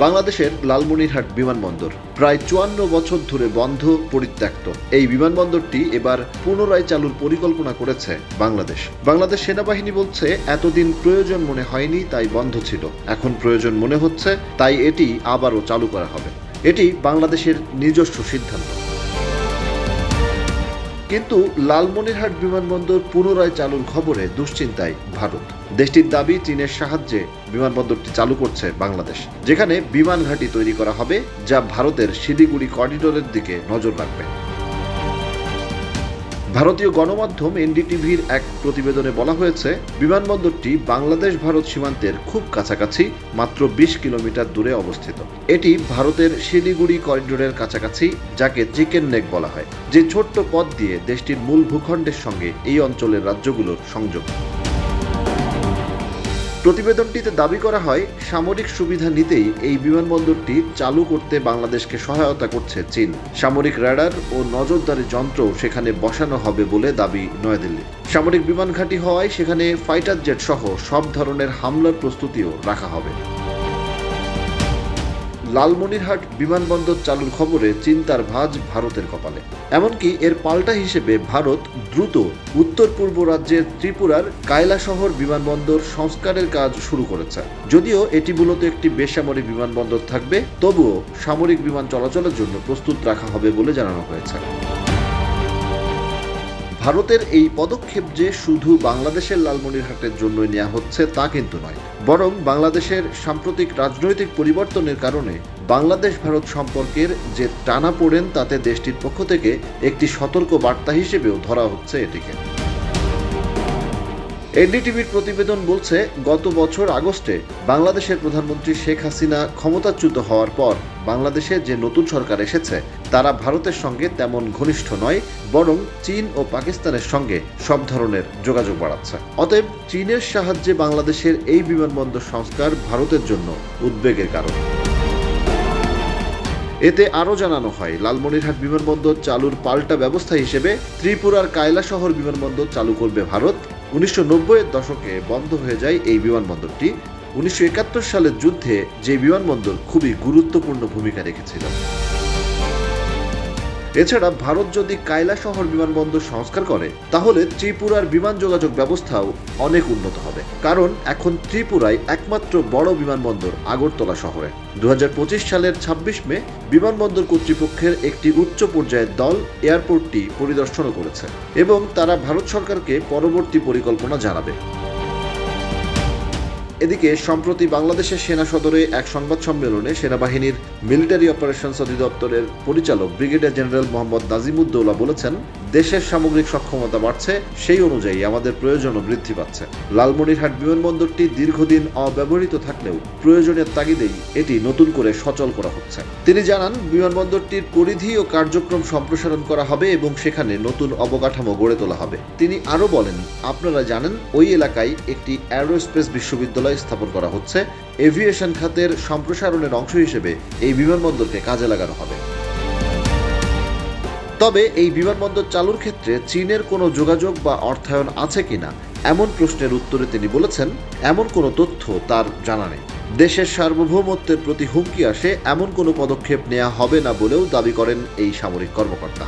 বাংলাদেশের লালমনিরহাট বিমানবন্দর প্রায় ৫৪ বছর ধরে বন্ধ পরিত্যক্ত। এই বিমানবন্দরটি এবার পুনরায় চালুর পরিকল্পনা করেছে বাংলাদেশ সেনাবাহিনী বলছে এতদিন প্রয়োজন মনে হয়নি তাই বন্ধ ছিল, এখন প্রয়োজন মনে হচ্ছে তাই এটি আবারও চালু করা হবে। এটি বাংলাদেশের নিজস্ব সিদ্ধান্ত। কিন্তু লালমনিরহাট বিমানবন্দর পুনরায় চালুর খবরে দুশ্চিন্তায় ভারত। দেশটির দাবি চীনের সাহায্যে বিমানবন্দরটি চালু করছে বাংলাদেশ, যেখানে বিমান ঘাঁটি তৈরি করা হবে যা ভারতের শিলিগুড়ি করিডোরের দিকে নজর রাখবে। ভারতীয় গণমাধ্যম এনডিটিভির এক প্রতিবেদনে বলা হয়েছে বিমানবন্দরটি বাংলাদেশ ভারত সীমান্তের খুব কাছাকাছি, মাত্র ২০ কিলোমিটার দূরে অবস্থিত। এটি ভারতের শিলিগুড়ি করিডোরের কাছাকাছি, যাকে চিকেন নেক বলা হয়, যে ছোট্ট পথ দিয়ে দেশটির মূল ভূখণ্ডের সঙ্গে এই অঞ্চলের রাজ্যগুলোর সংযোগ। প্রতিবেদনটিতে দাবি করা হয় সামরিক সুবিধা নিতেই এই বিমানবন্দরটি চালু করতে বাংলাদেশকে সহায়তা করছে চীন। সামরিক র্যাডার ও নজরদারি যন্ত্রও সেখানে বসানো হবে বলে দাবি নয়াদিল্লি। সামরিক বিমান ঘাঁটি হওয়ায় সেখানে ফাইটার জেট সহ সব ধরনের হামলার প্রস্তুতিও রাখা হবে। লালমনিরহাট বিমানবন্দর চালুর খবরে চিন্তার ভাঁজ ভারতের কপালে। এমনকি এর পাল্টা হিসেবে ভারত দ্রুত উত্তর পূর্ব রাজ্যের ত্রিপুরার কায়লাশহর বিমানবন্দর সংস্কারের কাজ শুরু করেছে। যদিও এটি মূলত একটি বেসামরিক বিমানবন্দর থাকবে, তবুও সামরিক বিমান চলাচলের জন্য প্রস্তুত রাখা হবে বলে জানানো হয়েছে। ভারতের এই পদক্ষেপ যে শুধু বাংলাদেশের লালমনিরহাটের জন্য নেওয়া হচ্ছে তা কিন্তু নয়, বরং বাংলাদেশের সাম্প্রতিক রাজনৈতিক পরিবর্তনের কারণে বাংলাদেশ ভারত সম্পর্কের যে টানাপোড়েন তাতে দেশটির পক্ষ থেকে একটি সতর্ক বার্তা হিসেবেও ধরা হচ্ছে এটিকে। এনডিটিভির প্রতিবেদন বলছে গত বছর আগস্টে বাংলাদেশের প্রধানমন্ত্রী শেখ হাসিনা ক্ষমতাচ্যুত হওয়ার পর বাংলাদেশে যে নতুন সরকার এসেছে তারা ভারতের সঙ্গে তেমন ঘনিষ্ঠ নয়, বরং চীন ও পাকিস্তানের সঙ্গে সব ধরনের যোগাযোগ বাড়াচ্ছে। অতএব চীনের সাহায্যে বাংলাদেশের এই বিমানবন্দর সংস্কার ভারতের জন্য উদ্বেগের কারণ। এতে আরও জানানো হয় লালমনিরহাট বিমানবন্দর চালুর পাল্টা ব্যবস্থা হিসেবে ত্রিপুরার কায়লাশহর বিমানবন্দর চালু করবে ভারত। ১৯৯০-এর দশকে বন্ধ হয়ে যায় এই বিমানবন্দরটি। ১৯৭১ সালের যুদ্ধে যে বিমানবন্দর খুবই গুরুত্বপূর্ণ ভূমিকা রেখেছিল। এছাড়া ভারত যদি কায়লাশহর বিমানবন্দর সংস্কার করে তাহলে ত্রিপুরার বিমান যোগাযোগ ব্যবস্থাও অনেক উন্নত হবে, কারণ এখন ত্রিপুরায় একমাত্র বড় বিমানবন্দর আগরতলা শহরে। ২০২৫ সালের ২৬ মে বিমানবন্দর কর্তৃপক্ষের একটি উচ্চ পর্যায়ের দল এয়ারপোর্টটি পরিদর্শনও করেছে এবং তারা ভারত সরকারকে পরবর্তী পরিকল্পনা জানাবে। এদিকে সম্প্রতি বাংলাদেশের সেনা সদরে এক সংবাদ সম্মেলনে সেনাবাহিনীর মিলিটারি অপারেশনস অধিদপ্তরের পরিচালক ব্রিগেডিয়ার জেনারেল মোহাম্মদ নাজিমুদ্দৌলা বলেছেন, দেশের সামগ্রিক সক্ষমতা বাড়ছে, সেই অনুযায়ী আমাদের প্রয়োজনও বৃদ্ধি পাচ্ছে। লালমনিরহাট বিমানবন্দরটি দীর্ঘদিন অব্যবহৃত থাকলেও প্রয়োজনের তাগিদেই এটি নতুন করে সচল করা হচ্ছে। তিনি জানান, বিমানবন্দরটির পরিধি ও কার্যক্রম সম্প্রসারণ করা হবে এবং সেখানে নতুন অবকাঠামো গড়ে তোলা হবে। তিনি আরও বলেন, আপনারা জানেন ওই এলাকায় একটি অ্যারোস্পেস বিশ্ববিদ্যালয় স্থাপন করা হচ্ছে। এভিয়েশন খাতের সম্প্রসারণের অংশ হিসেবে এই বিমানবন্দরকে কাজে লাগানো হবে। তবে এই বিমানবন্দর চালুর ক্ষেত্রে চীনের কোনো যোগাযোগ বা অর্থায়ন আছে কিনা এমন প্রশ্নের উত্তরে তিনি বলেছেন, এমন কোনো তথ্য তার জানা নেই। দেশের সার্বভৌমত্বের প্রতি হুমকি আসে এমন কোনো পদক্ষেপ নেওয়া হবে না বলেও দাবি করেন এই সামরিক কর্মকর্তা।